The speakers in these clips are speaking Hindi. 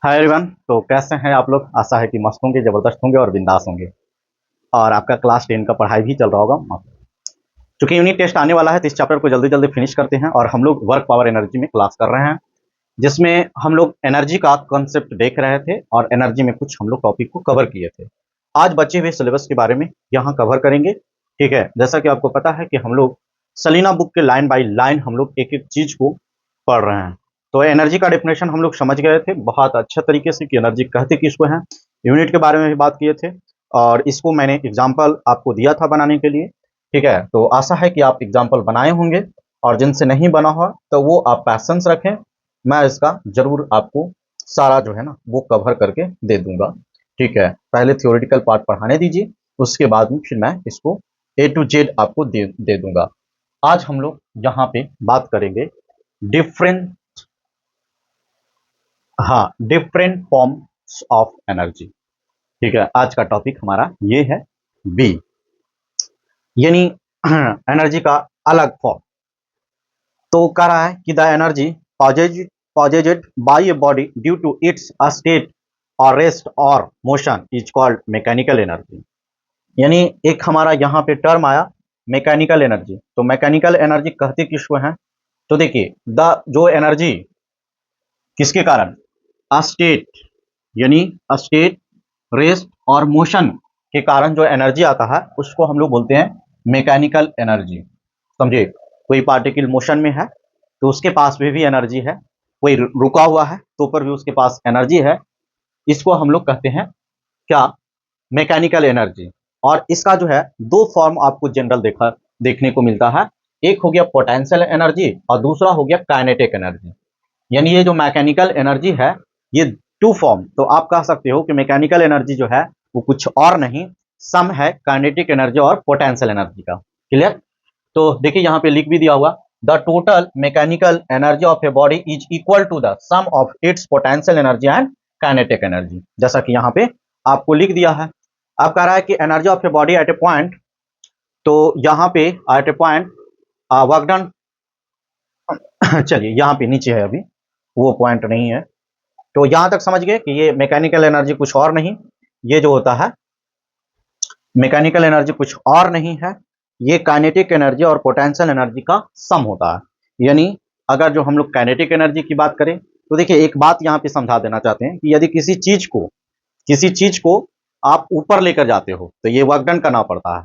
Hi everyone. तो कैसे हैं आप लोग? आशा है कि मस्त होंगे, ज़बरदस्त होंगे और बिंदास होंगे। और आपका क्लास 10 का पढ़ाई भी चल रहा होगा। चूंकि यूनिट टेस्ट आने वाला है तो इस चैप्टर को जल्दी जल्दी फिनिश करते हैं। और हम लोग वर्क पावर एनर्जी में क्लास कर रहे हैं, जिसमें हम लोग एनर्जी का कॉन्सेप्ट देख रहे थे और एनर्जी में कुछ हम लोग टॉपिक को कवर किए थे। आज बचे हुए सिलेबस के बारे में यहाँ कवर करेंगे। ठीक है, जैसा कि आपको पता है कि हम लोग सलीना बुक के लाइन बाय लाइन हम लोग एक एक चीज को पढ़ रहे हैं। तो एनर्जी का डेफिनेशन हम लोग समझ गए थे बहुत अच्छे तरीके से कि एनर्जी कहते किसको है। यूनिट के बारे में भी बात किए थे और इसको मैंने एग्जाम्पल आपको दिया था बनाने के लिए। ठीक है, तो आशा है कि आप एग्जाम्पल बनाए होंगे और जिनसे नहीं बना हुआ तो वो आप पैसेंस रखें। मैं इसका जरूर आपको सारा जो है ना वो कवर करके दे दूंगा। ठीक है, पहले थ्योरेटिकल पार्ट पढ़ाने दीजिए, उसके बाद में फिर मैं इसको A to Z आपको दे दूंगा। आज हम लोग यहाँ पे बात करेंगे डिफरेंट, हाँ, डिफरेंट फॉर्म्स ऑफ एनर्जी। ठीक है, आज का टॉपिक हमारा ये है बी, यानी एनर्जी का अलग फॉर्म। तो कह रहा है कि the energy possessed by a body due to its state or rest or motion is called mechanical energy। यानी एक हमारा यहाँ पे टर्म आया मैकेनिकल एनर्जी। तो मैकेनिकल एनर्जी कहते किसको हैं? तो देखिए, द जो एनर्जी किसके कारण, स्टेट, यानी स्टेट, रेस्ट और मोशन के कारण जो एनर्जी आता है उसको हम लोग बोलते हैं मैकेनिकल एनर्जी। समझे? कोई पार्टिकल मोशन में है तो उसके पास भी एनर्जी है, कोई रुका हुआ है तो पर भी उसके पास एनर्जी है। इसको हम लोग कहते हैं क्या, मैकेनिकल एनर्जी। और इसका जो है दो फॉर्म आपको जनरल देखने को मिलता है। एक हो गया पोटेंशियल एनर्जी और दूसरा हो गया काइनेटिक एनर्जी। यानी ये जो मैकेनिकल एनर्जी है ये टू फॉर्म, तो आप कह सकते हो कि मैकेनिकल एनर्जी जो है वो कुछ और नहीं, सम है काइनेटिक एनर्जी और पोटेंशियल एनर्जी का। क्लियर? तो देखिए यहाँ पे लिख भी दिया हुआ, the total mechanical energy of a body is equal to the sum of its potential energy and kinetic energy. जैसा कि यहाँ पे आपको लिख दिया है। अब कह रहा है कि energy of a body at a point, तो यहाँ पे eight a point work done चलिए यहाँ पे नीचे है, अभी वो पॉइंट नहीं है। तो यहां तक समझ गए कि ये मैकेनिकल एनर्जी कुछ और नहीं, ये जो होता है मैकेनिकल एनर्जी कुछ और नहीं है, ये काइनेटिक एनर्जी और पोटेंशियल एनर्जी का सम होता है। यानी अगर जो हम लोग काइनेटिक एनर्जी की बात करें तो देखिए एक बात यहाँ पे समझा देना चाहते हैं कि यदि किसी चीज को आप ऊपर लेकर जाते हो तो ये वर्क डन करना पड़ता है।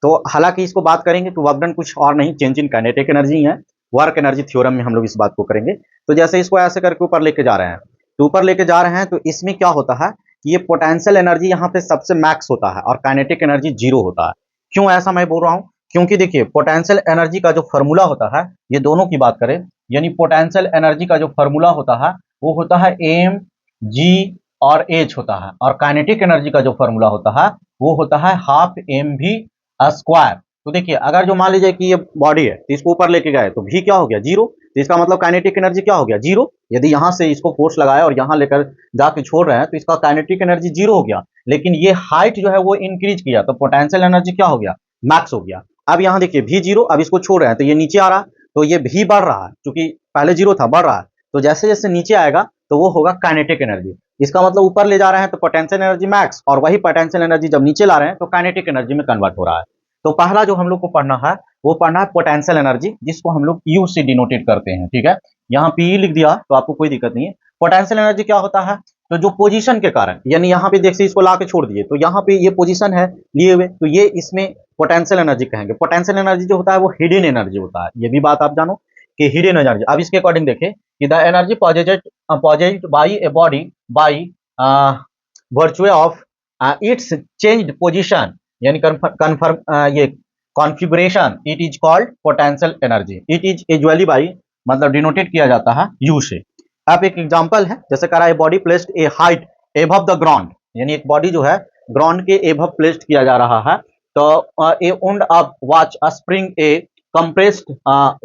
तो हालांकि इसको बात करेंगे तो वर्क डन कुछ और नहीं, चेंज इन काइनेटिक एनर्जी है। वर्क एनर्जी थ्योरम में हम लोग इस बात को करेंगे। तो जैसे इसको ऐसे करके ऊपर लेके जा रहे हैं, तो ऊपर लेके जा रहे हैं तो इसमें क्या होता है कि ये पोटेंशियल एनर्जी यहाँ पे सबसे मैक्स होता है और काइनेटिक एनर्जी जीरो होता है। क्यों ऐसा मैं बोल रहा हूँ? क्योंकि देखिए पोटेंशियल एनर्जी का जो फॉर्मूला होता है, ये दोनों की बात करें, यानी पोटेंशियल एनर्जी का जो फॉर्मूला होता है वो होता है एम जी और एच होता है, और काइनेटिक एनर्जी का जो फॉर्मूला होता है वो होता है हाफ एम वी स्क्वायर। तो देखिए अगर जो मान लीजिए कि ये बॉडी है तो इसको ऊपर लेके गए तो भी क्या हो गया, जीरो। तो इसका मतलब काइनेटिक एनर्जी क्या हो गया, जीरो। यदि यहां से इसको फोर्स लगाया और यहां लेकर जाके छोड़ रहे हैं तो इसका काइनेटिक एनर्जी जीरो हो गया। लेकिन ये हाइट जो है वो इंक्रीज किया तो पोटेंशियल एनर्जी क्या हो गया, मैक्स हो गया। अब यहाँ देखिए भी जीरो, अब इसको छोड़ रहे हैं तो ये नीचे आ रहा है, तो ये भी बढ़ रहा है, क्योंकि पहले जीरो था बढ़ रहा है। तो जैसे जैसे नीचे आएगा तो वो होगा काइनेटिक एनर्जी। इसका मतलब ऊपर ले जा रहे हैं तो पोटेंशियल एनर्जी मैक्स, और वही पोटेंशियल एनर्जी जब नीचे ला रहे हैं तो काइनेटिक एनर्जी में कन्वर्ट हो रहा है। तो पहला जो हम लोग को पढ़ना है वो पढ़ना है पोटेंशियल एनर्जी, जिसको हम लोग यू से डिनोटेड करते हैं। ठीक है, यहाँ पी लिख दिया तो आपको कोई दिक्कत नहीं है। पोटेंशियल एनर्जी क्या होता है, तो जो पोजीशन के कारण, यानी यहाँ पे देखिए इसको ला के छोड़ दिए तो यहाँ पे ये पोजीशन है लिए हुए, तो ये इसमें पोटेंशियल एनर्जी कहेंगे। पोटेंशियल एनर्जी जो होता है वो हिडन एनर्जी होता है, ये भी बात आप जानो कि हिडन एनर्जी। अब इसके अकॉर्डिंग देखें कि the energy possessed by a body by virtue of its changed position, यानी ये configuration, it is called potential energy. It is usually by, मतलब डिनोटेड किया जाता है यू से। अब एक एग्जांपल है, जैसे कह रहा है body placed a height above the ground, यानी एक बॉडी जो है ग्राउंड के एबव प्लेस्ड किया जा रहा है। तो a wound up watch a spring a compressed,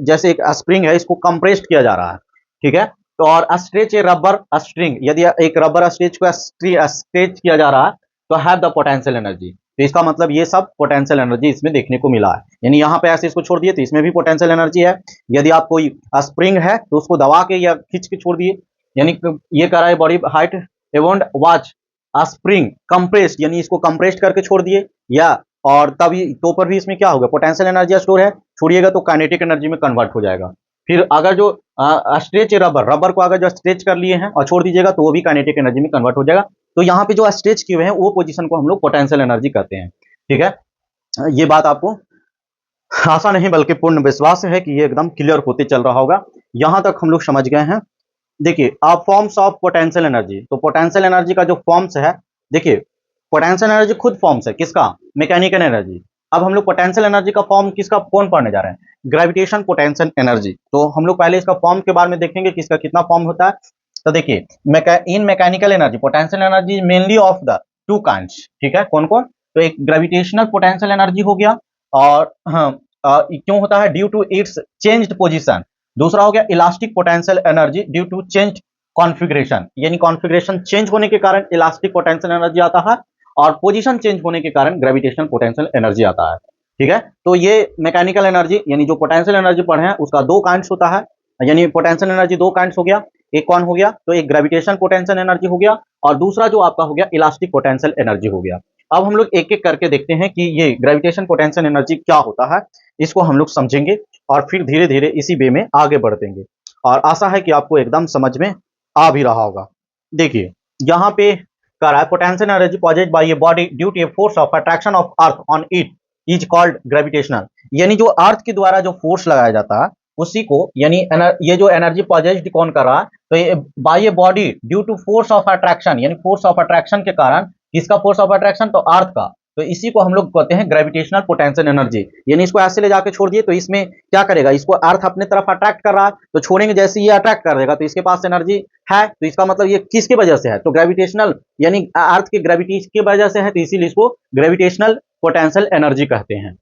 जैसे एक स्प्रिंग है इसको कंप्रेस्ड किया जा रहा है। ठीक है, तो और स्ट्रेच ए रबर स्ट्रिंग, यदि एक रबर स्ट्रेच को स्ट्रेच किया जा रहा है तो हैव द पोटेंशियल एनर्जी। तो इसका मतलब ये सब पोटेंशियल एनर्जी इसमें देखने को मिला है। यानी यहाँ पे ऐसे इसको छोड़ दिए तो इसमें भी पोटेंशियल एनर्जी है। यदि आप कोई स्प्रिंग है तो उसको दबा के या खींच के छोड़ दिए यानी ये कह रहा है बॉडी हाइट एवंड वाच आ स्प्रिंग कंप्रेस्ड, यानी इसको कंप्रेस्ड करके छोड़ दिए, या और तभी तो पर भी इसमें क्या होगा, पोटेंशियल एनर्जी स्टोर है, छोड़िएगा तो काइनेटिक एनर्जी में कन्वर्ट हो जाएगा। फिर अगर जो स्ट्रेच रबर को अगर जो स्ट्रेच कर लिए हैं और छोड़ दीजिएगा तो वो भी काइनेटिक एनर्जी में कन्वर्ट हो जाएगा। तो यहाँ पे जो स्ट्रेच किए हुए हैं वो पोजीशन को हम लोग पोटेंशियल एनर्जी कहते हैं। ठीक है, ये बात आपको आशा नहीं बल्कि पूर्ण विश्वास है कि ये एकदम क्लियर होते चल रहा होगा। यहां तक हम लोग समझ गए हैं। देखिए अब फॉर्म्स ऑफ पोटेंशियल एनर्जी, तो पोटेंशियल एनर्जी का जो फॉर्म्स है, देखिए पोटेंशियल एनर्जी खुद फॉर्म्स है किसका, मैकेनिकल एनर्जी। अब हम लोग पोटेंशियल एनर्जी का फॉर्म किसका कौन पढ़ने जा रहे हैं, ग्रेविटेशन पोटेंशियल एनर्जी। तो हम लोग पहले इसका फॉर्म के बारे में देखेंगे कि इसका कितना फॉर्म होता है। तो देखिए इन mechanical energy potential energy mainly of the two kinds. ठीक है, कौन कौन, तो एक ग्रेविटेशनल पोटेंशियल एनर्जी हो गया, और हाँ क्यों होता है, due to its changed position. दूसरा हो गया elastic potential energy due to changed configuration, यानी कॉन्फ़िगरेशन चेंज होने के कारण इलास्टिक पोटेंशियल एनर्जी आता है, और पोजीशन चेंज होने के कारण ग्रेविटेशनल पोटेंशियल एनर्जी आता है। ठीक है, तो ये मैकेनिकल एनर्जी यानी जो पोटेंशियल एनर्जी पढ़े हैं उसका दो काइंड्स होता है, यानी पोटेंशियल एनर्जी दो काइंड्स हो गया। एक कौन हो गया, तो एक ग्रेविटेशन पोटेंशियल एनर्जी हो गया, और दूसरा जो आपका हो गया इलास्टिक पोटेंशियल एनर्जी हो गया। अब हम लोग एक एक करके देखते हैं कि ये ग्रेविटेशन पोटेंशियल एनर्जी क्या होता है, इसको हम लोग समझेंगे और फिर धीरे धीरे इसी वे में आगे बढ़ेंगे, और आशा है कि आपको एकदम समझ में आ भी रहा होगा। देखिए यहाँ पे कह रहा है potential energy possessed by a body due to a force of attraction of earth on it is called gravitational, यानी जो अर्थ के द्वारा जो फोर्स लगाया जाता है उसी को, यानी ये जो एनर्जी पॉजेस्ड कौन कर रहा है, तो ये by a body due to force of attraction, यानी फोर्स ऑफ अट्रैक्शन के कारण, किसका फोर्स ऑफ अट्रैक्शन, तो अर्थ का, तो इसी को हम लोग कहते हैं ग्रेविटेशनल पोटेंशियल एनर्जी। यानी इसको ऐसे ले जाके छोड़ दिए तो इसमें क्या करेगा, इसको अर्थ अपने तरफ अट्रैक्ट कर रहा है, तो छोड़ेंगे जैसे ये अट्रैक्ट कर देगा तो इसके पास एनर्जी है, तो इसका मतलब ये किसकी वजह से है, तो ग्रेविटेशनल, यानी अर्थ की ग्रेविटी की वजह से है, तो इसीलिए इसको ग्रेविटेशनल पोटेंशियल एनर्जी कहते हैं।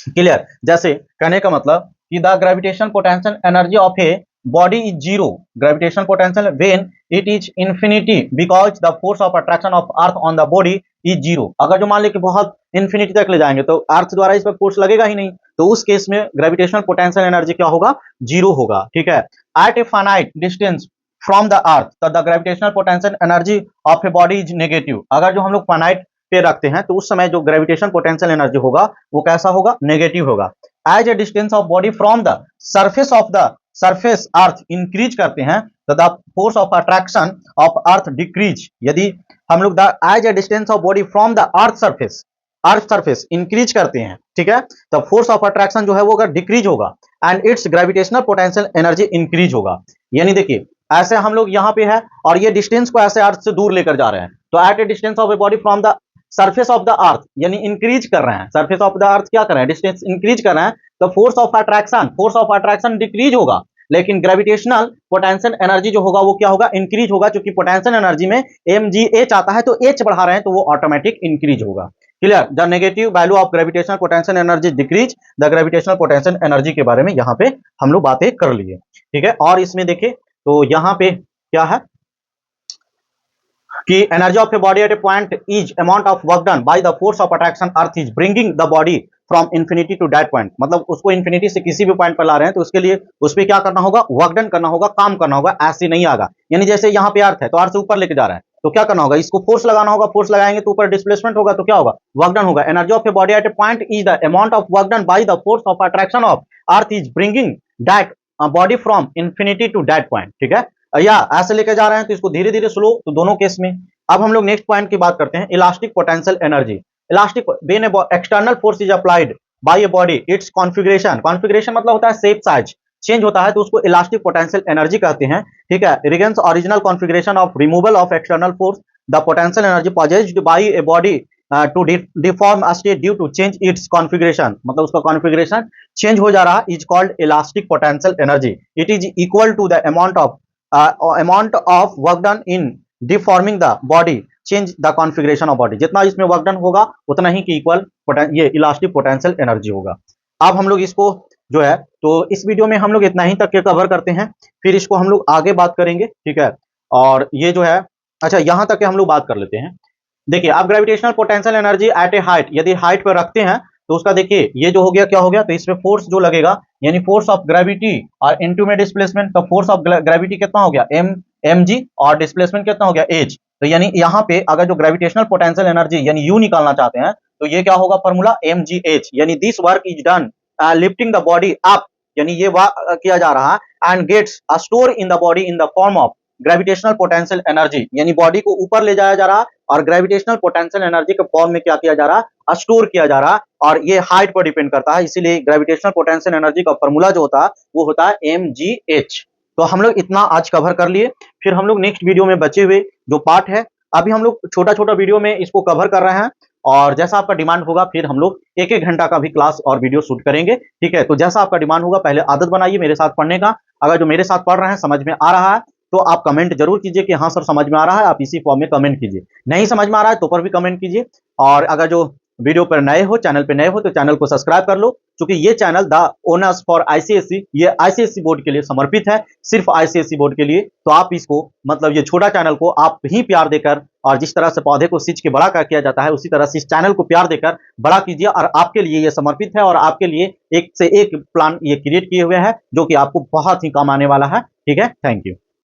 क्लियर, जैसे कहने का मतलब कि the gravitation potential energy of a body is zero, gravitation potential when it is infinity because the force of attraction of earth on the body is zero. अगर जो मान ले कि बहुत इंफिनिटी तक ले जाएंगे तो अर्थ द्वारा इस पर फोर्स लगेगा ही नहीं, तो उस केस में ग्रेविटेशनल पोटेंशियल एनर्जी क्या होगा, जीरो होगा। ठीक है, at a finite distance from the earth the gravitational potential energy of a body is negative. अगर जो हम लोग फाइनाइट पे रखते हैं तो उस समय जो ग्रेविटेशन पोटेंशियल एनर्जी होगा वो कैसा होगा, नेगेटिव होगा। As a distance of body from the surface earth increase करते हैं तो the force of attraction of earth decrease. यदि हम लोग the as a distance of body from the earth surface increase करते हैं, ठीक है, तो फोर्स ऑफ अट्रैक्शन जो है वो अगर डिक्रीज होगा and it's gravitational potential energy increase होगा। यानी देखिए ऐसे हम लोग यहाँ पे है और ये डिस्टेंस को ऐसे अर्थ से दूर लेकर जा रहे हैं, तो at a distance of a body from the surface of the earth, यानी इंक्रीज कर रहे हैं, सरफेस ऑफ द अर्थ क्या कर रहे हैं, डिस्टेंस इंक्रीज कर रहे हैं, तो फोर्स ऑफ अट्रैक्शन डिक्रीज होगा, लेकिन ग्रेविटेशनल पोटेंशियल एनर्जी जो होगा वो क्या होगा, इंक्रीज होगा, क्योंकि पोटेंशियल एनर्जी में mgh आता है तो h बढ़ा रहे हैं तो वो ऑटोमेटिक इंक्रीज होगा। Clear, the negative value of gravitational potential energy decrease the gravitational potential energy के बारे में यहाँ पे हम लोग बातें कर लिए। ठीक है, और इसमें देखिए तो यहाँ पे क्या है कि energy of a body at a point is amount of work done by the force of attraction earth is bringing the body from infinity to that point. मतलब उसको इंफिनिटी से किसी भी पॉइंट पर ला रहे हैं तो उसके लिए उस पर क्या करना होगा, वर्क डन करना होगा, काम करना होगा, ऐसे नहीं आएगा। यानी जैसे यहाँ पे अर्थ है तो अर्थ से ऊपर लेके जा रहा है तो क्या करना होगा, इसको फोर्स लगाना होगा, फोर्स लगाएंगे तो ऊपर डिस्प्लेसमेंट होगा तो क्या होगा, वर्क डन होगा। Energy of a body at a point is the amount of work done by the force of attraction of earth is bringing that body from infinity to that point. ठीक है, या ऐसे लेके जा रहे हैं तो इसको धीरे धीरे स्लो, तो दोनों केस में। अब हम लोग नेक्स्ट पॉइंट की बात करते हैं, elastic potential energy. Elastic when external force is applied by a body it's configuration, configuration मतलब होता है शेप साइज चेंज होता है तो उसको इलास्टिक पोटेंशियल एनर्जी कहते हैं। ठीक है, regains original configuration of removal of external force the potential energy possessed by a body to deform state due to change its configuration, मतलब उसका कॉन्फिगरेशन चेंज हो जा रहा is called elastic potential energy. It is equal to the amount of work done in deforming the body change the configuration of body. जितना इसमें वर्क डन होगा उतना ही की इक्वल ये इलास्टिक पोटेंशियल एनर्जी होगा। अब हम लोग इसको जो है तो इस वीडियो में हम लोग इतना ही तक के कवर करते हैं, फिर इसको हम लोग आगे बात करेंगे। ठीक है, और ये जो है अच्छा यहाँ तक के हम लोग बात कर लेते हैं। देखिए अब gravitational potential energy at A height, यदि हाइट पर रखते हैं तो उसका देखिए ये जो हो गया क्या हो गया, तो इसमें फोर्स जो लगेगा यानी फोर्स ऑफ ग्रेविटी और इनटू में डिस्प्लेसमेंट, तो फोर्स ऑफ ग्रेविटी कितना हो गया, m mg और डिस्प्लेसमेंट कितना हो गया h। तो यानी यहाँ पे अगर जो ग्रेविटेशनल पोटेंशियल एनर्जी यानी u निकालना चाहते हैं तो ये क्या होगा फॉर्मूला mgh, यानी this work is done lifting the body up, यानी ये किया जा रहा है and gets store in the body in the form of gravitational potential energy, यानी बॉडी को ऊपर ले जाया जा रहा और ग्रेविटेशनल पोटेंशियल एनर्जी के फॉर्म में क्या किया जा रहा, स्टोर किया जा रहा। और ये हाइट पर डिपेंड करता है, इसीलिए ग्रेविटेशनल पोटेंशियल एनर्जी का फॉर्मूला जो होता है वो होता है mgh। तो हम लोग इतना आज कवर कर लिए, फिर हम लोग नेक्स्ट वीडियो में बचे हुए जो पार्ट है, अभी हम लोग छोटा छोटा वीडियो में इसको कवर कर रहे हैं, और जैसा आपका डिमांड होगा फिर हम लोग एक एक घंटा का भी क्लास और वीडियो शूट करेंगे, ठीक है। तो जैसा आपका डिमांड होगा, पहले आदत बनाइए मेरे साथ पढ़ने का। अगर जो मेरे साथ पढ़ रहे हैं समझ में आ रहा है तो आप कमेंट जरूर कीजिए कि हाँ सर समझ में आ रहा है, आप इसी फॉर्म में कमेंट कीजिए। नहीं समझ में आ रहा है तो पर भी कमेंट कीजिए। और अगर जो वीडियो पर नए हो, चैनल पे नए हो, तो चैनल को सब्सक्राइब कर लो, क्योंकि ये channel the owners for ICSE, ये आईसीएसई बोर्ड के लिए समर्पित है, सिर्फ आईसीएसई बोर्ड के लिए। तो आप इसको मतलब ये छोटा चैनल को आप ही प्यार देकर, और जिस तरह से पौधे को सींच के बड़ा किया जाता है उसी तरह से इस चैनल को प्यार देकर बड़ा कीजिए। और आपके लिए ये समर्पित है, और आपके लिए एक से एक प्लान ये क्रिएट किए हुए हैं जो कि आपको बहुत ही काम आने वाला है, ठीक है। Thank you.